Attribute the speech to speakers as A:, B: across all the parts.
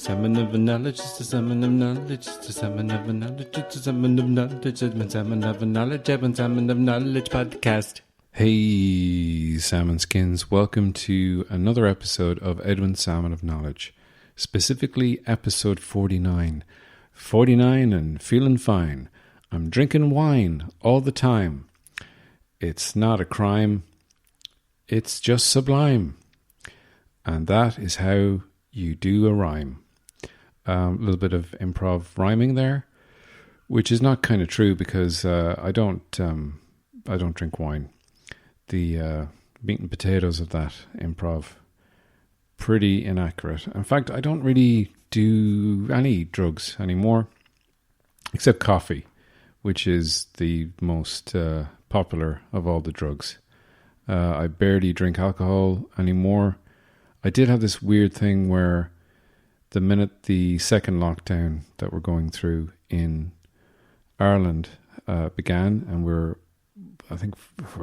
A: Salmon of knowledge, it's a salmon of knowledge, it's a salmon of knowledge, it's a salmon of knowledge, it's a salmon of knowledge, Edwin Salmon of Knowledge podcast. Hey, Salmon Skins, welcome to another episode of Edwin Salmon of Knowledge, specifically episode 49. 49 and feeling fine. I'm drinking wine all the time. It's not a crime, it's just sublime. And that is how you do a rhyme. A little bit of improv rhyming there, which is not kind of true because I don't drink wine. The meat and potatoes of that improv, pretty inaccurate. In fact, I don't really do any drugs anymore, except coffee, which is the most popular of all the drugs. I barely drink alcohol anymore. I did have this weird thing where the minute the second lockdown that we're going through in Ireland began, and we're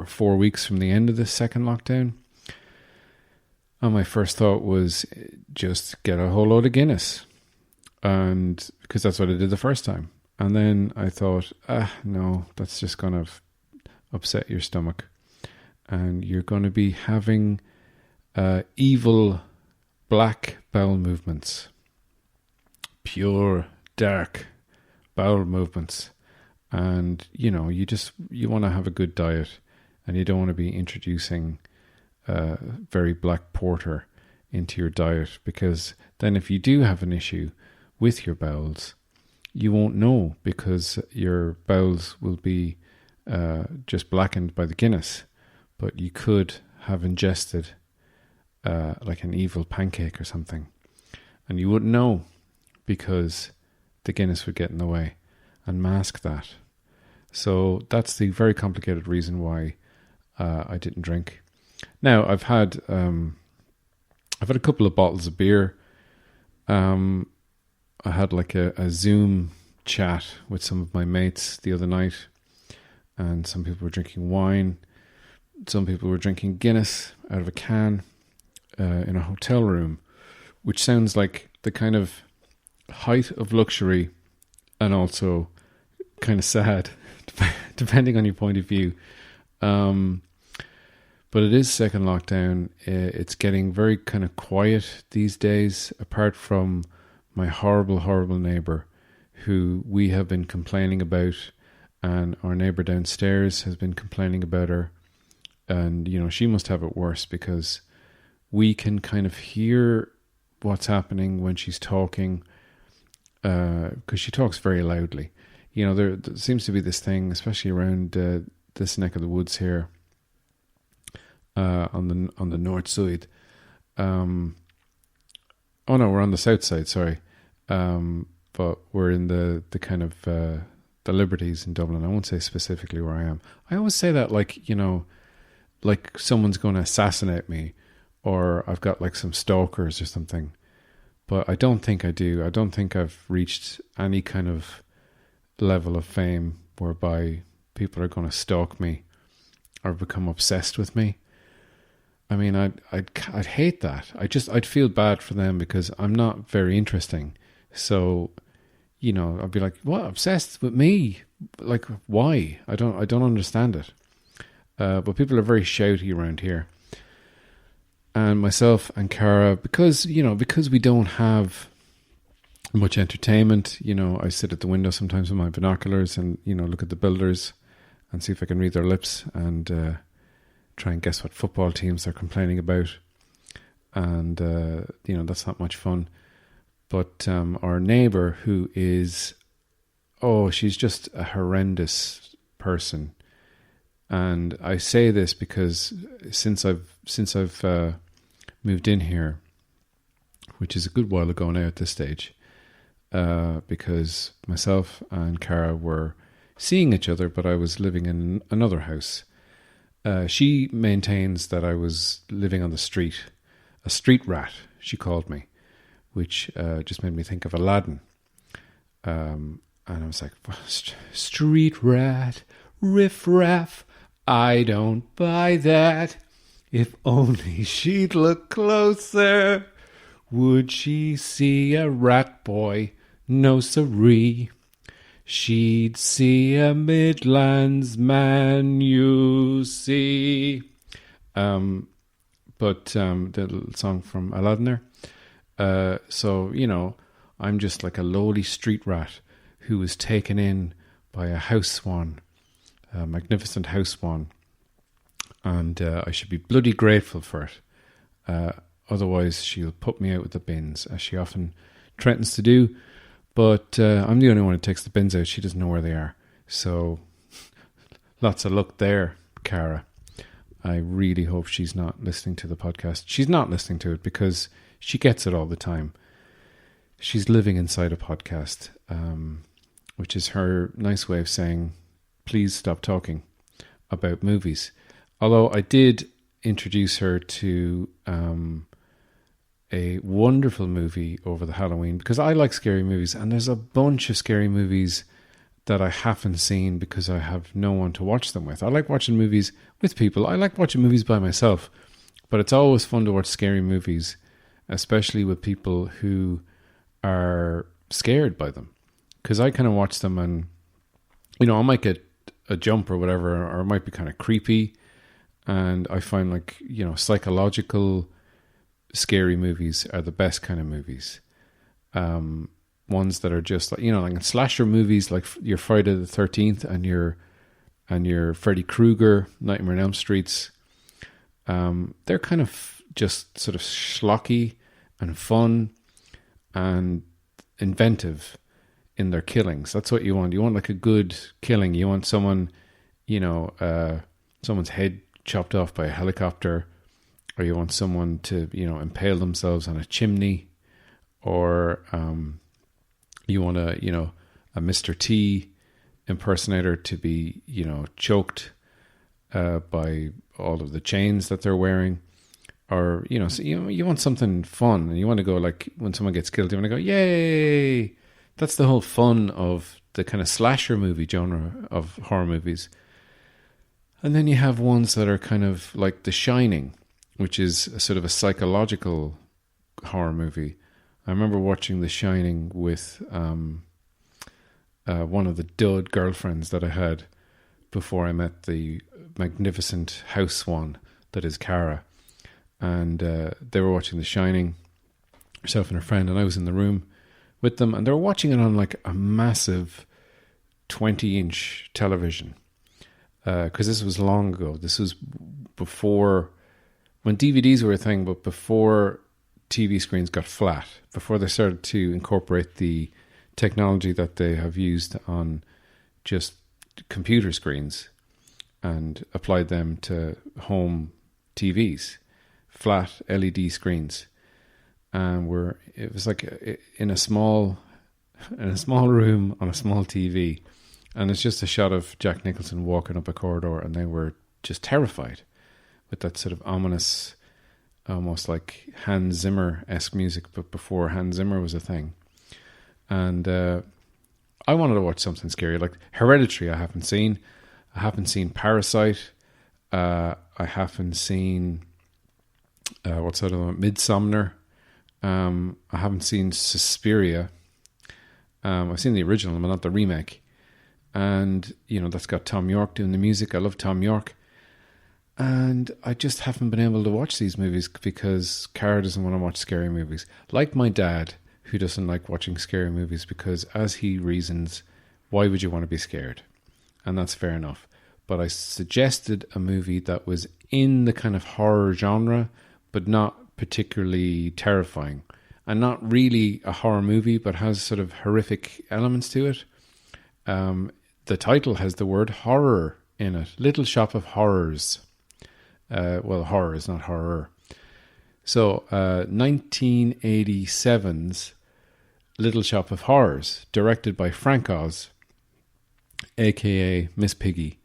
A: 4 weeks from the end of the second lockdown, and my first thought was just get a whole load of Guinness, and because that's what I did the first time. And then I thought, no, that's just going to upset your stomach, and you're going to be having evil black bowel movements. Pure, dark bowel movements. And, you want to have a good diet, and you don't want to be introducing very black porter into your diet, because then if you do have an issue with your bowels, you won't know, because your bowels will be just blackened by the Guinness, but you could have ingested like an evil pancake or something, and you wouldn't know, because the Guinness would get in the way and mask that. So that's the very complicated reason why I didn't drink. Now I've had a couple of bottles of beer. I had like a Zoom chat with some of my mates the other night, and some people were drinking wine. Some people were drinking Guinness out of a can in a hotel room, which sounds like the kind of height of luxury, and also kind of sad, depending on your point of view. But it is second lockdown. It's getting very kind of quiet these days, apart from my horrible, horrible neighbour, who we have been complaining about, and our neighbour downstairs has been complaining about her. And, she must have it worse, because we can kind of hear what's happening when she's talking, because she talks very loudly. There seems to be this thing, especially around this neck of the woods here, on the north side. Oh no, we're on the south side. Sorry, but we're in the kind of the Liberties in Dublin. I won't say specifically where I am. I always say that like someone's going to assassinate me, or I've got like some stalkers or something. But I don't think I do. I don't think I've reached any kind of level of fame whereby people are going to stalk me or become obsessed with me. I mean, I'd hate that. I'd feel bad for them, because I'm not very interesting. So, I'd be like, what, obsessed with me? Like, why? I don't understand it. But people are very shouty around here. And myself and Cara, because we don't have much entertainment, I sit at the window sometimes with my binoculars and, look at the builders and see if I can read their lips, and try and guess what football teams they're complaining about. And, that's not much fun. But our neighbour, who is, she's just a horrendous person. And I say this because since I've moved in here, which is a good while ago now at this stage, because myself and Cara were seeing each other, but I was living in another house. She maintains that I was living on the street, a street rat, she called me, which just made me think of Aladdin. And I was like, street rat, riff-raff, I don't buy that. If only she'd look closer, Would she see a rat boy? No siree. She'd see a Midlands man, you see. But the little song from Aladdin there. So, you know, I'm just like a lowly street rat who was taken in by a house swan, a magnificent house swan. And I should be bloody grateful for it. Otherwise, she'll put me out with the bins, as she often threatens to do. But I'm the only one who takes the bins out. She doesn't know where they are. So lots of luck there, Cara. I really hope she's not listening to the podcast. She's not listening to it because she gets it all the time. She's living inside a podcast, which is her nice way of saying, please stop talking about movies. Although I did introduce her to a wonderful movie over the Halloween, because I like scary movies, and there's a bunch of scary movies that I haven't seen because I have no one to watch them with. I like watching movies with people. I like watching movies by myself, but it's always fun to watch scary movies, especially with people who are scared by them. Because I kind of watch them and, you know, I might get a jump or whatever, or it might be kind of creepy. And I find, like, you know, psychological scary movies are the best kind of movies. Ones that are just like, you know, like in slasher movies, like your Friday the 13th and your Freddy Krueger, Nightmare on Elm Streets. They're kind of just sort of schlocky and fun and inventive in their killings. That's what you want. You want like a good killing. You want someone, you know, someone's head chopped off by a helicopter, or you want someone to, you know, impale themselves on a chimney, or you want a, you know, a Mr. T impersonator to be, you know, choked by all of the chains that they're wearing, or, you know, so you want something fun, and you want to go, like, when someone gets killed, you want to go, yay! That's the whole fun of the kind of slasher movie genre of horror movies. And then you have ones that are kind of like The Shining, which is a sort of a psychological horror movie. I remember watching The Shining with one of the dud girlfriends that I had before I met the magnificent house swan that is Cara. And they were watching The Shining, herself and her friend, and I was in the room with them, and they were watching it on like a massive 20-inch television. Because this was long ago. This was before, when DVDs were a thing, but before TV screens got flat, before they started to incorporate the technology that they have used on just computer screens and applied them to home TVs, flat LED screens. And it was like in a small room on a small TV. And it's just a shot of Jack Nicholson walking up a corridor, and they were just terrified with that sort of ominous, almost like Hans Zimmer-esque music, but before Hans Zimmer was a thing. And I wanted to watch something scary, like Hereditary. I haven't seen Parasite. I haven't seen what's that other one? Midsommar. I haven't seen Suspiria. I've seen the original, but not the remake. And, you know, that's got Tom York doing the music. I love Tom York. And I just haven't been able to watch these movies because Cara doesn't want to watch scary movies. Like my dad, who doesn't like watching scary movies because, as he reasons, why would you want to be scared? And that's fair enough. But I suggested a movie that was in the kind of horror genre, but not particularly terrifying. And not really a horror movie, but has sort of horrific elements to it. The title has the word horror in it. Little Shop of Horrors. Well, horror is not horror. So, 1987's Little Shop of Horrors, directed by Frank Oz, a.k.a. Miss Piggy,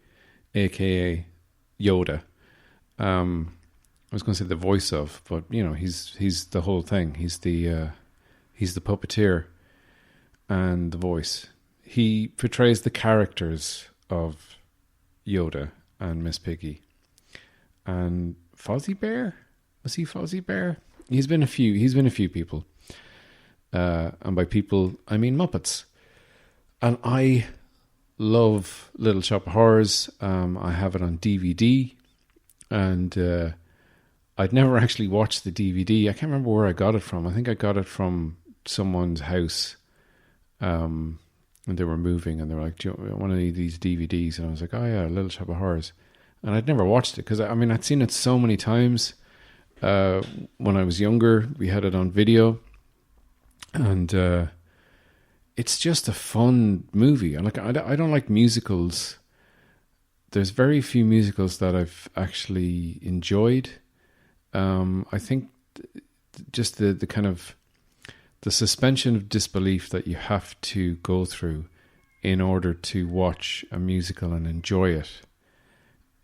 A: a.k.a. Yoda. I was going to say the voice of, but, you know, he's the whole thing. He's the puppeteer and the voice. He portrays the characters of Yoda and Miss Piggy. And Fozzie Bear? Was he Fozzie Bear? He's been a few people. And by people, I mean Muppets. And I love Little Shop of Horrors. I have it on DVD. And I'd never actually watched the DVD. I can't remember where I got it from. I think I got it from someone's house. And they were moving and they were like, do you want one of these DVDs? And I was like, oh yeah, Little Shop of Horrors. And I'd never watched it because, I mean, I'd seen it so many times. When I was younger, we had it on video. And it's just a fun movie. And like, I don't like musicals. There's very few musicals that I've actually enjoyed. I think just the kind of the suspension of disbelief that you have to go through in order to watch a musical and enjoy it.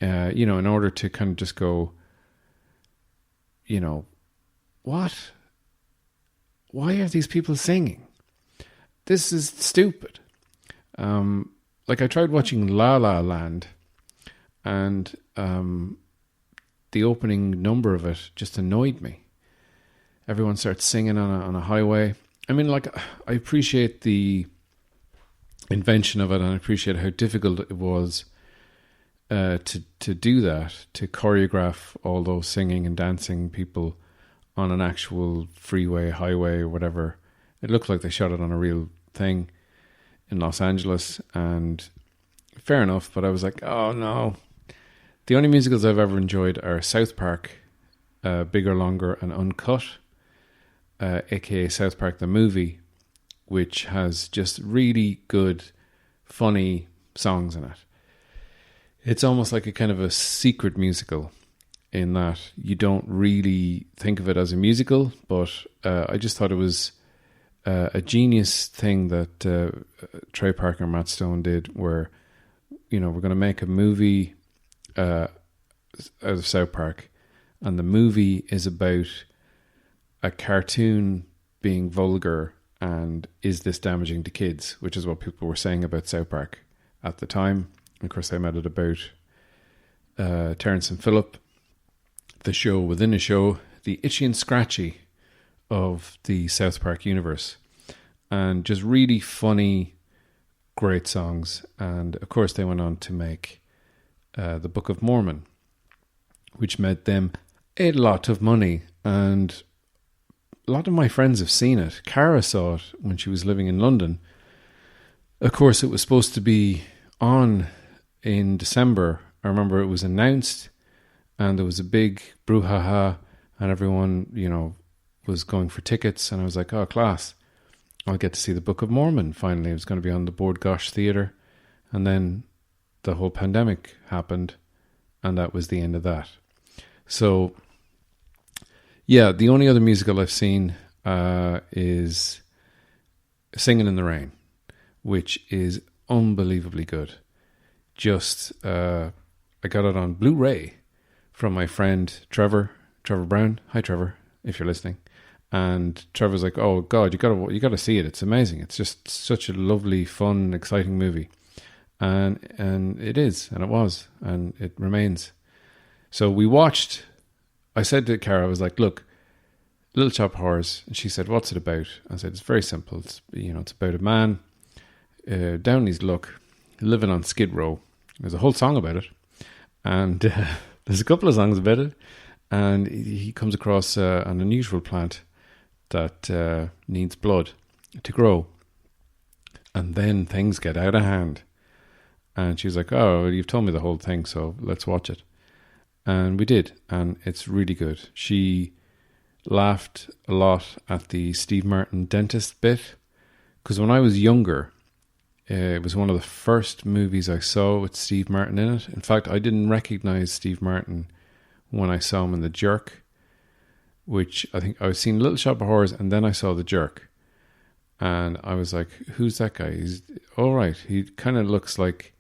A: In order to kind of just go, what? Why are these people singing? This is stupid. Like I tried watching La La Land, and the opening number of it just annoyed me. Everyone starts singing on a highway. I mean, like, I appreciate the invention of it, and I appreciate how difficult it was to do that, to choreograph all those singing and dancing people on an actual freeway, highway, or whatever. It looked like they shot it on a real thing in Los Angeles, and fair enough, but I was like, oh no. The only musicals I've ever enjoyed are South Park, Bigger, Longer, and Uncut, aka South Park the movie, which has just really good, funny songs in it. It's almost like a kind of a secret musical in that you don't really think of it as a musical, but I just thought it was a genius thing that Trey Parker and Matt Stone did, where, we're going to make a movie out of South Park, and the movie is about a cartoon being vulgar and is this damaging to kids, which is what people were saying about South Park at the time. Of course, they made it about Terrence and Phillip, the show within a show, the itchy and scratchy of the South Park universe. And just really funny, great songs. And of course, they went on to make the Book of Mormon, which made them a lot of money. And a lot of my friends have seen it. Cara saw it when she was living in London. Of course, it was supposed to be on in December. I remember it was announced and there was a big brouhaha and everyone, was going for tickets. And I was like, oh, class. I'll get to see the Book of Mormon finally. It was going to be on the Bord Gosh Theatre. And then the whole pandemic happened and that was the end of that. So, yeah, the only other musical I've seen is Singing in the Rain, which is unbelievably good. Just, I got it on Blu-ray from my friend Trevor Brown. Hi, Trevor, if you're listening. And Trevor's like, "Oh God, you gotta see it. It's amazing. It's just such a lovely, fun, exciting movie." And it is, and it was, and it remains. So we watched. I said to Cara, I was like, "Look, Little Shop of Horrors," and she said, "What's it about?" I said, "It's very simple. It's it's about a man down his luck, living on Skid Row. There's a whole song about it, and there's a couple of songs about it. And he comes across an unusual plant that needs blood to grow, and then things get out of hand." And she was like, "Oh, you've told me the whole thing, so let's watch it." And we did, and it's really good. She laughed a lot at the Steve Martin dentist bit, because when I was younger, it was one of the first movies I saw with Steve Martin in it. In fact, I didn't recognize Steve Martin when I saw him in The Jerk, which I think I was seeing Little Shop of Horrors, and then I saw The Jerk. And I was like, who's that guy? He's all right. He kind of looks like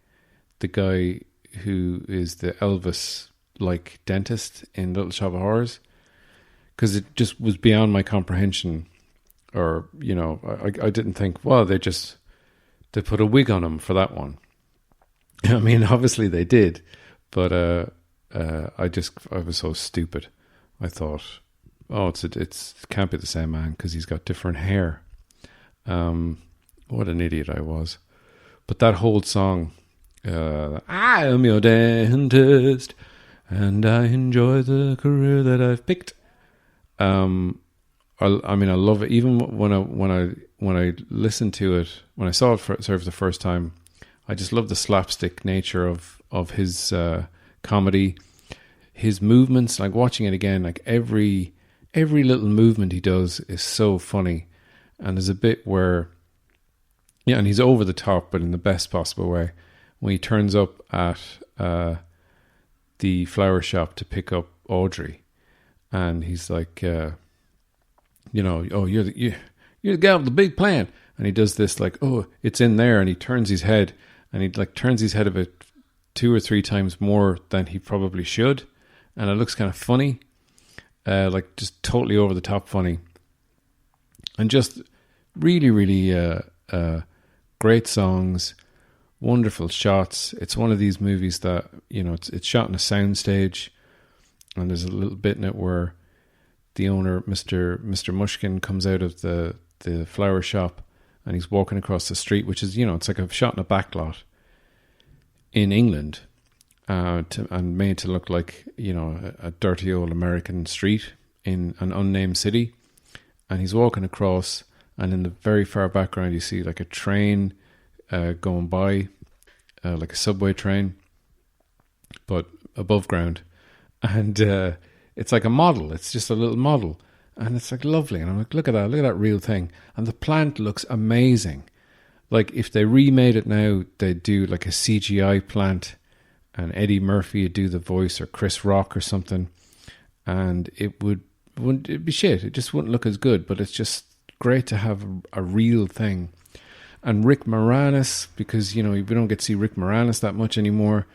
A: the guy who is the Elvis-like dentist in Little Shop of Horrors. Because it just was beyond my comprehension. Or, I didn't think, well, they put a wig on him for that one. I mean, obviously they did. But I was so stupid. I thought, it can't be the same man because he's got different hair. What an idiot I was. But that whole song, I am your dentist, and I enjoy the career that I've picked. I love it. Even when I listened to it, when I saw it for the first time, I just love the slapstick nature of his comedy, his movements. Like watching it again, like every little movement he does is so funny. And there's a bit where, and he's over the top, but in the best possible way. When he turns up at the flower shop to pick up Audrey, and he's like, oh, you're the guy with the big plan, and he does this like, oh, it's in there, and he turns his head, and he like turns his head about 2 or 3 times more than he probably should, and it looks kind of funny, like just totally over the top funny, and just really, really great songs, wonderful shots. It's one of these movies that, it's shot in a soundstage, and there's a little bit in it where the owner, Mr. Mushkin, comes out of the flower shop, and he's walking across the street, which is, it's like a shot in a backlot in England, and made to look like, a dirty old American street in an unnamed city. And he's walking across, and in the very far background, you see like a train going by, like a subway train, but above ground. And it's like a model. It's just a little model. And it's like lovely. And I'm like, look at that real thing. And the plant looks amazing. Like if they remade it now, they'd do like a CGI plant, and Eddie Murphy would do the voice, or Chris Rock or something. And it'd be shit. It just wouldn't look as good, but it's just great to have a real thing. And Rick Moranis, because, we don't get to see Rick Moranis that much anymore.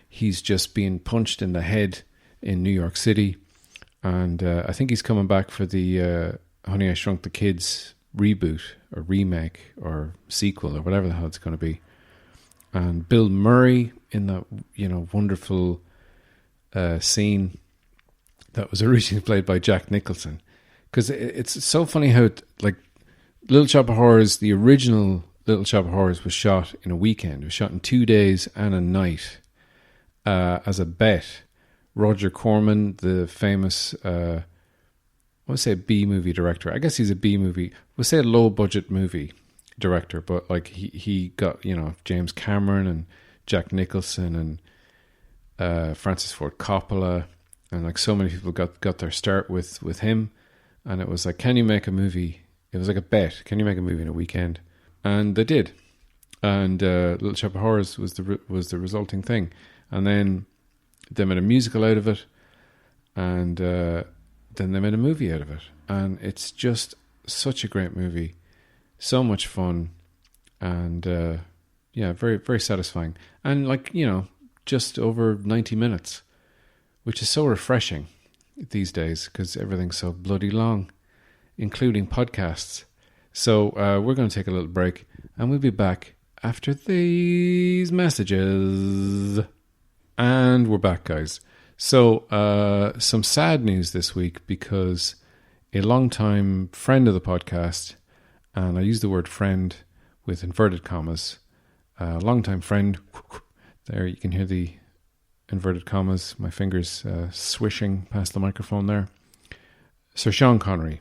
A: He's just being punched in the head in New York City. And I think he's coming back for the Honey, I Shrunk the Kids reboot or remake or sequel or whatever the hell it's going to be. And Bill Murray in that, wonderful scene that was originally played by Jack Nicholson. Because it's so funny how, like, Little Shop of Horrors, the original Little Shop of Horrors was shot in a weekend. It was shot in 2 days and a night as a bet. Roger Corman, the famous, I would say B-movie director. I guess he's a B-movie. We'll say a low-budget movie director, but like he got, James Cameron and Jack Nicholson and Francis Ford Coppola, and like so many people got their start with him. And it was like, can you make a movie? It was like a bet. Can you make a movie in a weekend? And they did. And Little Shop of Horrors was the resulting thing. And then they made a musical out of it. And then they made a movie out of it. And it's just such a great movie. So much fun. And very, very satisfying. And like, just over 90 minutes, which is so refreshing these days because everything's so bloody long, including podcasts. So we're going to take a little break, and we'll be back after these messages. And we're back, guys. So some sad news this week, because a long-time friend of the podcast, and I use the word friend with inverted commas, a long-time friend, there you can hear the inverted commas, my fingers swishing past the microphone there. Sir Sean Connery.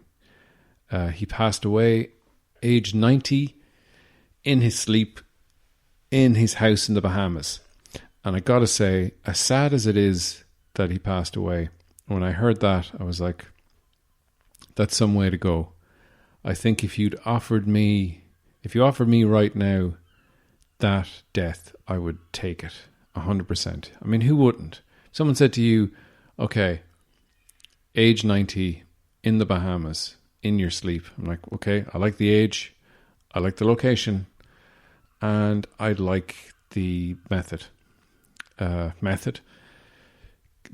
A: He passed away, age 90, in his sleep, in his house in the Bahamas. And I gotta say, as sad as it is that he passed away, when I heard that, I was like, that's some way to go. I think if you offered me right now that death, I would take it 100%. I mean, who wouldn't? Someone said to you, okay, age 90, in the Bahamas, in your sleep. I'm like, okay, I like the age, I like the location, and I like the method.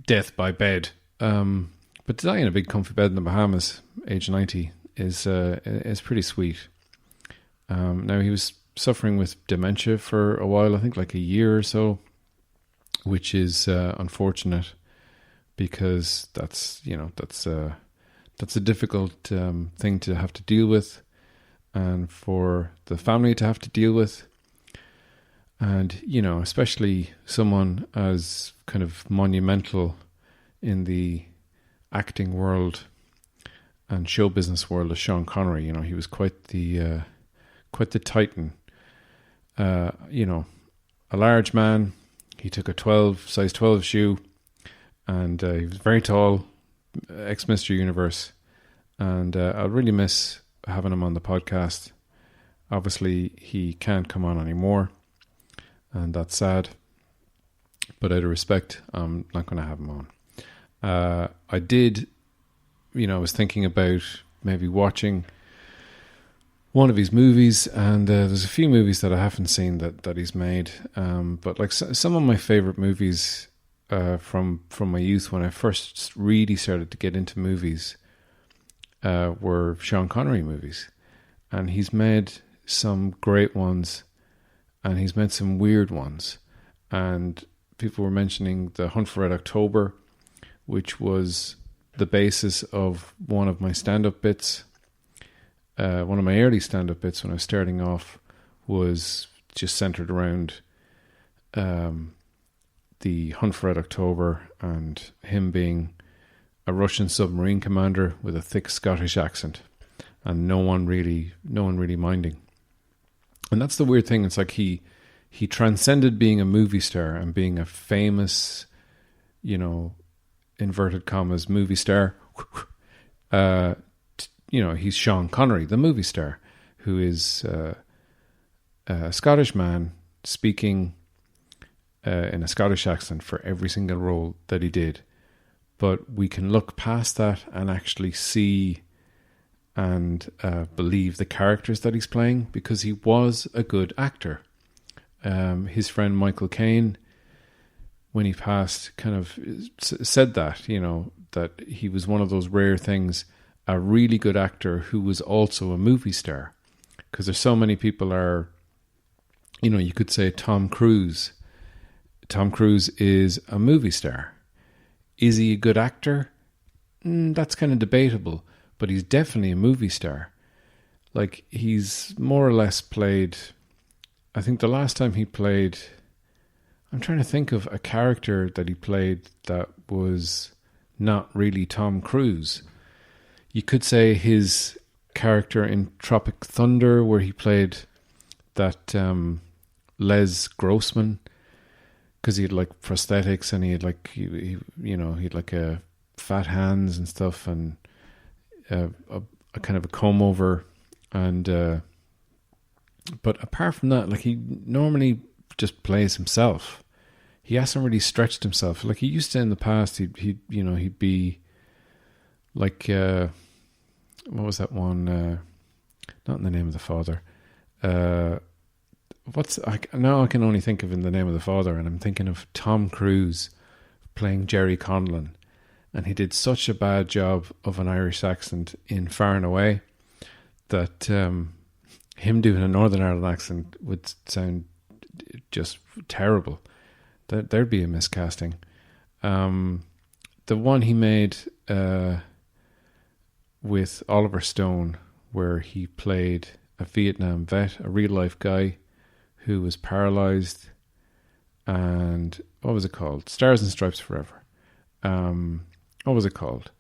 A: Death by bed. But to die in a big comfy bed in the Bahamas, age 90, is pretty sweet. Now, he was suffering with dementia for a while, I think like a year or so, which is unfortunate, because that's that's a difficult thing to have to deal with, and for the family to have to deal with. And, you know, especially someone as kind of monumental in the acting world and show business world as Sean Connery. You know, he was quite the titan. You know, a large man. He took a size 12 shoe, and he was very tall, ex-Mr. Universe. And I'll really miss having him on the podcast. Obviously, he can't come on anymore, and that's sad. But out of respect, I'm not going to have him on. I did, you know, I was thinking about maybe watching one of his movies, and there's a few movies that I haven't seen that he's made. But like some of my favorite movies from my youth, when I first really started to get into movies, were Sean Connery movies. And he's made some great ones, and he's made some weird ones. And people were mentioning The Hunt for Red October, which was the basis of one of my stand-up bits. One of my early stand-up bits when I was starting off was just centered around the Hunt for Red October and him being a Russian submarine commander with a thick Scottish accent, and no one really minding. And that's the weird thing. It's like he transcended being a movie star and being a famous, you know, inverted commas movie star. You know, he's Sean Connery, the movie star, who is a Scottish man speaking in a Scottish accent for every single role that he did. But we can look past that and actually see and believe the characters that he's playing, because he was a good actor. His friend Michael Caine, when he passed, kind of said that, you know, that he was one of those rare things, a really good actor who was also a movie star. Because there's so many people are, you know, you could say Tom Cruise. Tom Cruise is a movie star. Is he a good actor? That's kind of debatable, but he's definitely a movie star. Like, he's more or less played, I think the last time he played, I'm trying to think of a character that he played that was not really Tom Cruise. You could say his character in Tropic Thunder, where he played that Les Grossman, because he had like prosthetics and he had like he had like a fat hands and stuff, and a kind of a comb over, and but apart from that, like, he normally just plays himself. He hasn't really stretched himself like he used to in the past. He'd be like what was that one? Not In the Name of the Father. Now I can only think of In the Name of the Father, and I'm thinking of Tom Cruise playing Jerry Conlon, and he did such a bad job of an Irish accent in Far and Away that him doing a Northern Ireland accent would sound just terrible. There'd be a miscasting. The one he made with Oliver Stone, where he played a Vietnam vet, a real life guy who was paralyzed, and what was it called? Stars and Stripes Forever. What was it called?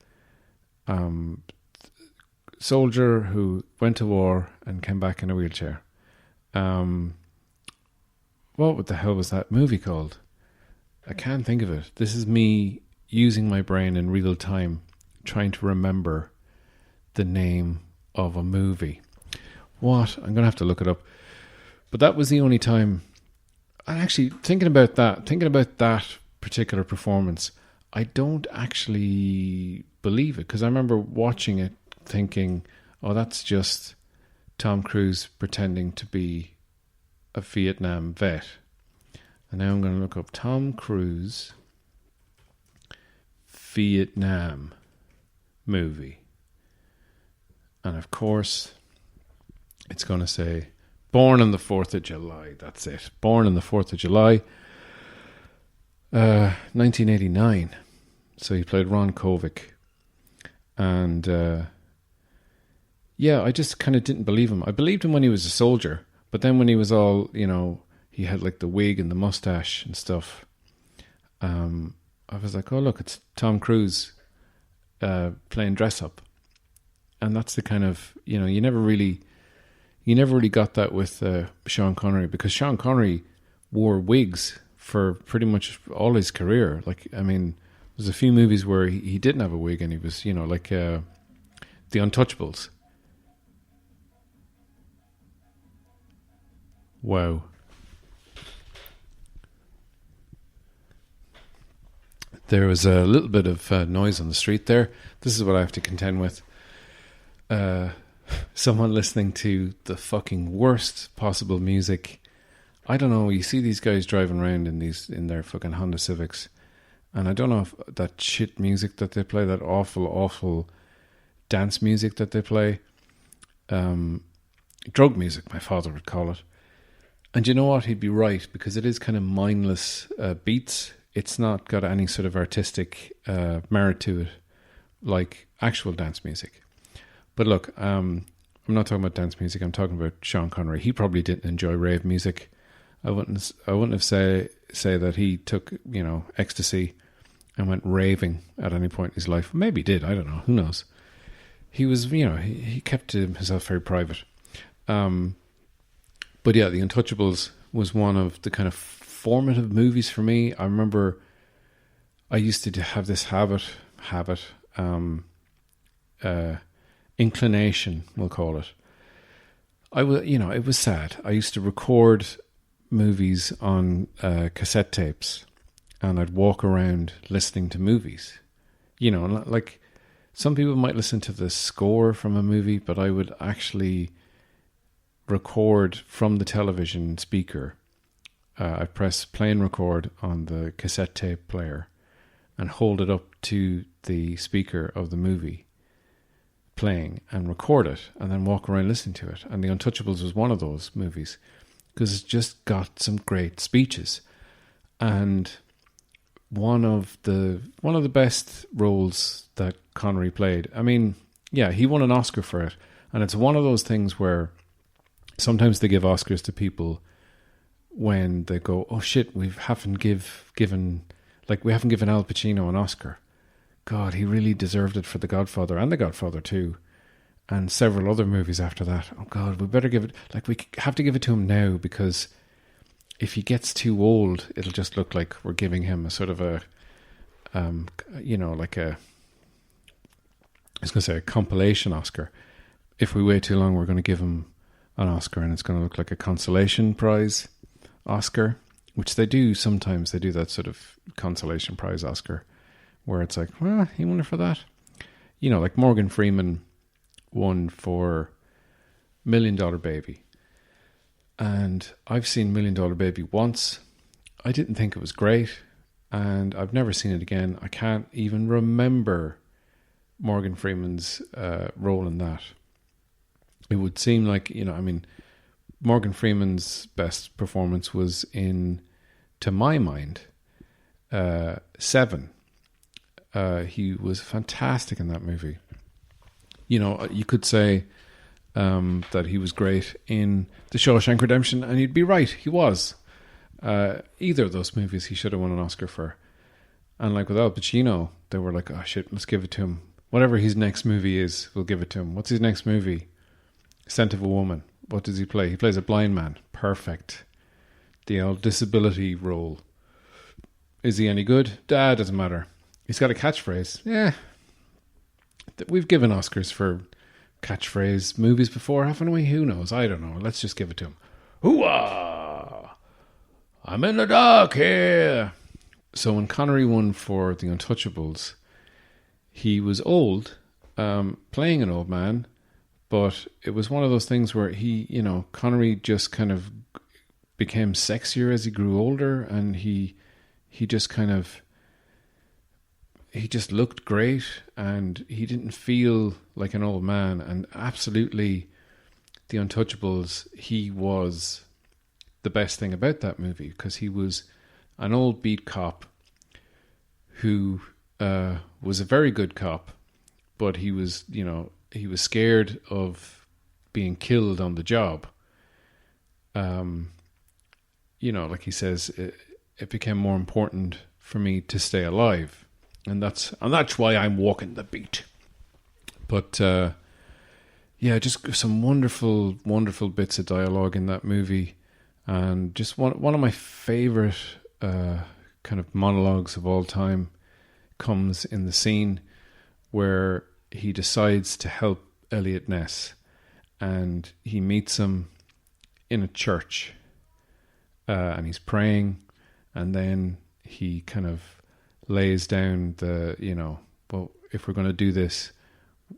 A: Soldier who went to war and came back in a wheelchair. What the hell was that movie called? I can't think of it. This is me using my brain in real time, trying to remember the name of a movie. What? I'm going to have to look it up. But that was the only time. And actually, thinking about that particular performance, I don't actually believe it, because I remember watching it thinking, oh, that's just Tom Cruise pretending to be a Vietnam vet. And now I'm going to look up Tom Cruise Vietnam movie. And of course, it's going to say Born on the 4th of July. That's it. Born on the 4th of July, 1989. So he played Ron Kovic. And yeah, I just kind of didn't believe him. I believed him when he was a soldier, but then when he was all, he had like the wig and the mustache and stuff, I was like, oh look, it's Tom Cruise playing dress up. And that's the kind of, you never really got that with Sean Connery, because Sean Connery wore wigs for pretty much all his career. Like, I mean, there's a few movies where he didn't have a wig, and he was, like The Untouchables. Wow. There was a little bit of noise on the street there. This is what I have to contend with. Someone listening to the fucking worst possible music. I don't know, you see these guys driving around in their fucking Honda Civics, and I don't know if that shit music that they play, that awful dance music that they play, drug music, my father would call it. And you know what? He'd be right, because it is kind of mindless beats. It's not got any sort of artistic merit to it, like actual dance music. But look, I'm not talking about dance music. I'm talking about Sean Connery. He probably didn't enjoy rave music. I wouldn't have say that he took, ecstasy and went raving at any point in his life. Maybe he did. I don't know. Who knows? He was, he kept himself very private. But yeah, The Untouchables was one of the kind of formative movies for me. I remember I used to have this inclination, we'll call it. It was sad. I used to record movies on cassette tapes, and I'd walk around listening to movies. Like some people might listen to the score from a movie, but I would actually record from the television speaker. I press play and record on the cassette tape player and hold it up to the speaker of the movie playing and record it, and then walk around listening to it. And The Untouchables was one of those movies, because it's just got some great speeches, and one of the best roles that Connery played. I mean, yeah, he won an Oscar for it, and it's one of those things where sometimes they give Oscars to people when they go, oh shit, we haven't given Al Pacino an Oscar. God, he really deserved it for The Godfather, and The Godfather 2, and several other movies after that. Oh God, we better give it, we have to give it to him now, because if he gets too old, it'll just look like we're giving him a sort of a compilation Oscar. If we wait too long, we're going to give him an Oscar, and it's going to look like a consolation prize Oscar, which they do sometimes. They do that sort of consolation prize Oscar, where it's like, well, he won it for that. Like Morgan Freeman won for $1 Million Baby. And I've seen $1 Million Baby once. I didn't think it was great, and I've never seen it again. I can't even remember Morgan Freeman's role in that. It would seem like, Morgan Freeman's best performance was in, to my mind, Seven. He was fantastic in that movie. You could say that he was great in The Shawshank Redemption, and you'd be right, he was. Either of those movies he should have won an Oscar for. And like with Al Pacino, they were like, oh shit, let's give it to him. Whatever his next movie is, we'll give it to him. What's his next movie? Scent of a Woman. What does he play? He plays a blind man. Perfect. The old disability role. Is he any good? Doesn't matter. He's got a catchphrase. Yeah. We've given Oscars for catchphrase movies before, haven't we? Who knows? I don't know. Let's just give it to him. Hoo-ah! I'm in the dark here. So when Connery won for The Untouchables, he was old, playing an old man, but it was one of those things where Connery just kind of became sexier as he grew older, and he just looked great, and he didn't feel like an old man. And absolutely, The Untouchables, he was the best thing about that movie, because he was an old beat cop who was a very good cop, but he was, he was scared of being killed on the job. Like he says, it became more important for me to stay alive, and that's why I'm walking the beat. But just some wonderful, wonderful bits of dialogue in that movie, and just one of my favorite kind of monologues of all time comes in the scene where he decides to help Elliot Ness, and he meets him in a church, and he's praying, and then he kind of lays down well, if we're going to do this,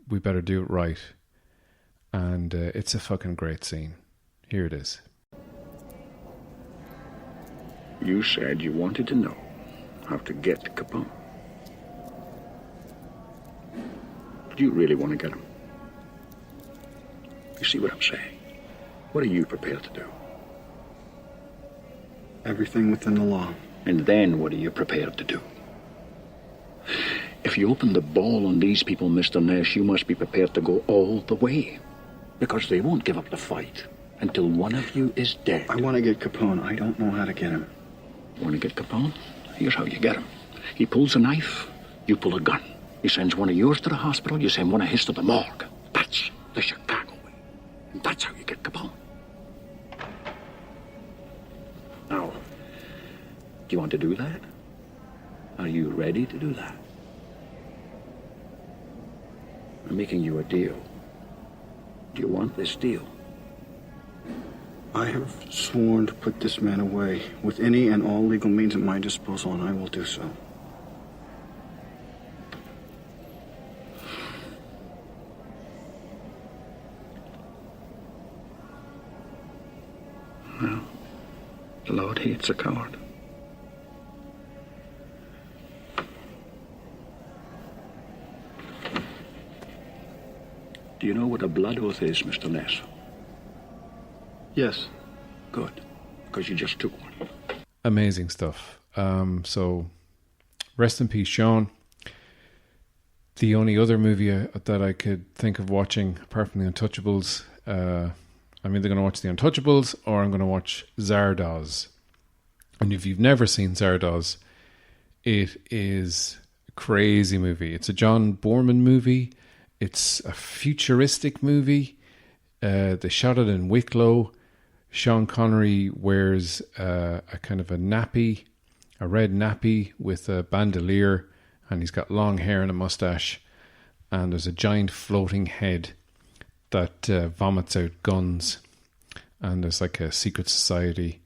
A: we better do it right. And it's a fucking great scene. Here it is.
B: You said you wanted to know how to get Capone. Do you really want to get him? You see what I'm saying? What are you prepared to do?
C: Everything within the law.
B: And then what are you prepared to do? If you open the ball on these people, Mr. Ness, you must be prepared to go all the way. Because they won't give up the fight until one of you is dead.
C: I want to get Capone. I don't know how to get him.
B: Want to get Capone? Here's how you get him. He pulls a knife, you pull a gun. He sends one of yours to the hospital, you send one of his to the morgue. That's the Chicago way. And that's how you get Capone. Now, do you want to do that? Are you ready to do that? I'm making you a deal. Do you want this deal?
C: I have sworn to put this man away with any and all legal means at my disposal, and I will do so.
B: Well, the Lord hates a coward. Do you know what a blood oath is, Mr. Ness?
C: Yes.
B: Good, because you just took one.
A: Amazing stuff. So, rest in peace, Sean. The only other movie that I could think of watching, apart from The Untouchables, I'm either going to watch The Untouchables or I'm going to watch Zardoz. And if you've never seen Zardoz, it is a crazy movie. It's a John Boorman movie. It's a futuristic movie. They shot it in Wicklow. Sean Connery wears a kind of a nappy, a red nappy with a bandolier, and he's got long hair and a mustache. And there's a giant floating head that vomits out guns. And there's like a secret society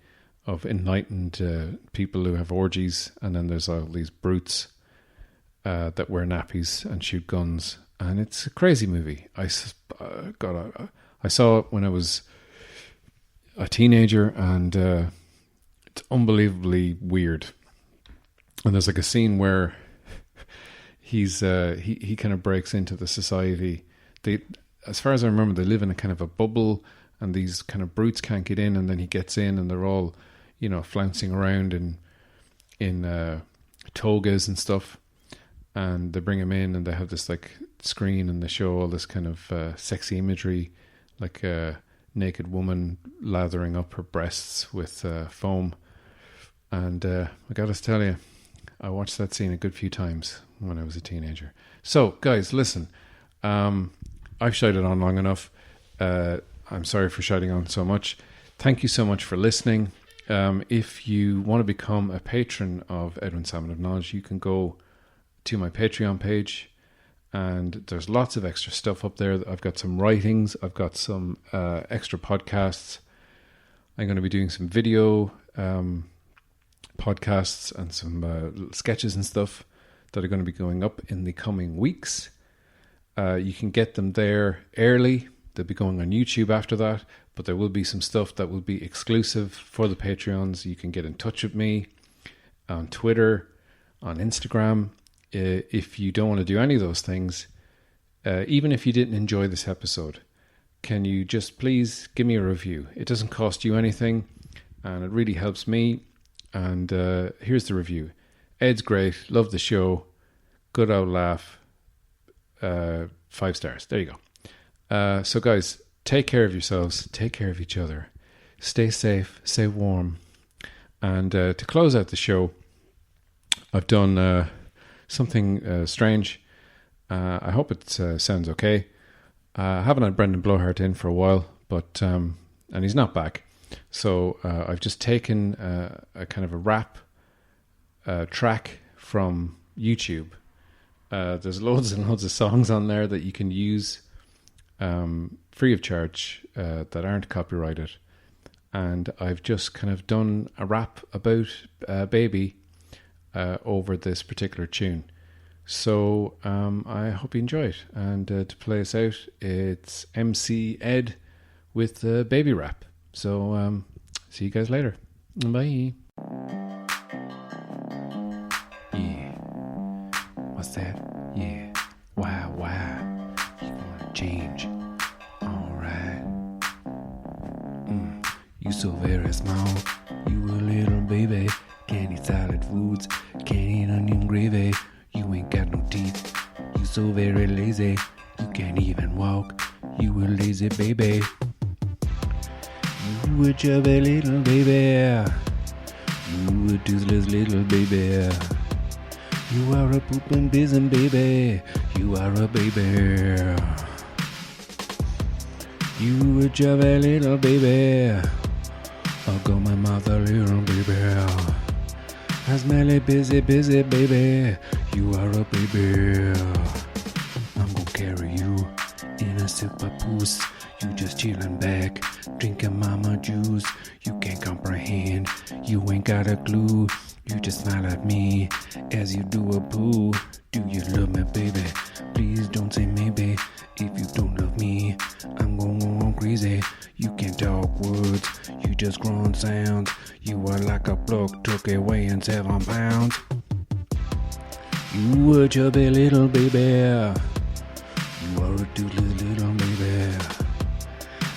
A: of enlightened people who have orgies. And then there's all these brutes that wear nappies and shoot guns. And it's a crazy movie. I saw it when I was a teenager, and it's unbelievably weird. And there's like a scene where he's he kind of breaks into the society. They, as far as I remember, they live in a kind of a bubble, and these kind of brutes can't get in. And then he gets in, and they're all, flouncing around in togas and stuff. And they bring him in, and they have this like screen, and they show all this kind of sexy imagery, like a naked woman lathering up her breasts with foam. And I got to tell you, I watched that scene a good few times when I was a teenager. So, guys, listen, I've shouted on long enough. I'm sorry for shouting on so much. Thank you so much for listening. If you want to become a patron of Edwin Salmon of Knowledge, you can go to my Patreon page, and there's lots of extra stuff up there. I've got some writings, I've got some extra podcasts. I'm going to be doing some video podcasts and some little sketches and stuff that are going to be going up in the coming weeks. You can get them there early. They'll be going on YouTube after that, but there will be some stuff that will be exclusive for the Patreons. You can get in touch with me on Twitter, on Instagram. If you don't want to do any of those things, even if you didn't enjoy this episode, can you just please give me a review? It doesn't cost you anything, and it really helps me. And here's the review. Ed's great. Love the show. Good old laugh. 5 stars. There you go. So guys, take care of yourselves, take care of each other, stay safe, stay warm. And to close out the show, I've done something strange. I hope it sounds okay. I haven't had Brendan Blowhart in for a while, but and he's not back. So I've just taken a kind of a rap track from YouTube. There's loads and loads of songs on there that you can use free of charge that aren't copyrighted. And I've just kind of done a rap about Baby over this particular tune. So I hope you enjoy it. And to play us out, it's MC Ed with Baby Rap. So see you guys later. Bye. Yeah. What's that? Yeah. Wow, wow. You gonna change. Alright. You so very small. You a little baby. Can't eat solid foods. Can't eat onion gravy. You ain't got no teeth. You so very lazy. You can't even walk. You a lazy baby. You a chubby little baby. You a toothless little baby. You are a poopin' pizzin' baby. You are a baby. You a chubby little baby. I'll go my mouth a little baby. I smelly busy baby. You are a baby. I'm gonna carry you in a silk papoose. You just chillin' back, drinking mama juice. You can't comprehend, you ain't got a clue. You just smile at me as you do a poo. Do you love me, baby? Please don't say maybe. If you don't love me, I'm going on crazy. You can't talk words, you just grunt sounds. You are like a plucked turkey weighing 7 pounds. You a chubby little baby. You are a toothless little baby.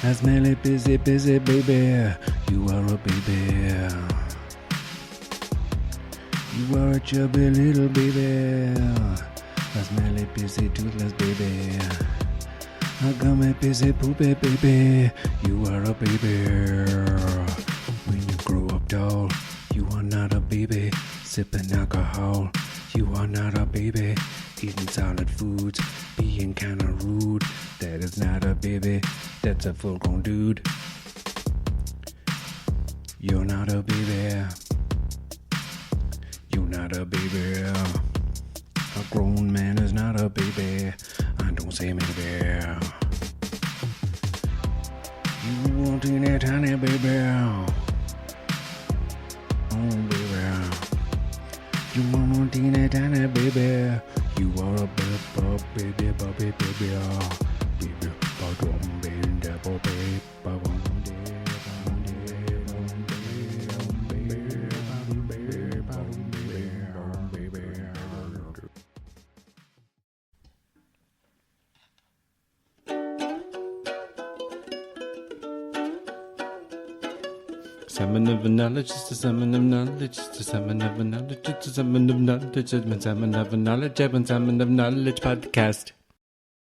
A: I smelly busy baby. You are a baby. You are a chubby little baby. I smelly busy toothless baby. I got my busy poopy baby. You are a baby. When you grow up tall, you are not a baby. Sipping alcohol, you are not a baby. Eating solid foods, being kinda rude. That is not a baby, that's a full-grown dude. You're not a baby. You're not a baby. A grown man is not a baby. I don't say maybe. You want in that tiny baby. Oh baby. You want in that tiny baby. You are a baby, baby, baby, baby. Baby, ba-dum, baby, da-ba, baby, ba-bum, salmon of knowledge, just a salmon of knowledge, just a salmon of knowledge, just a salmon of knowledge, just a salmon of knowledge, salmon of knowledge podcast.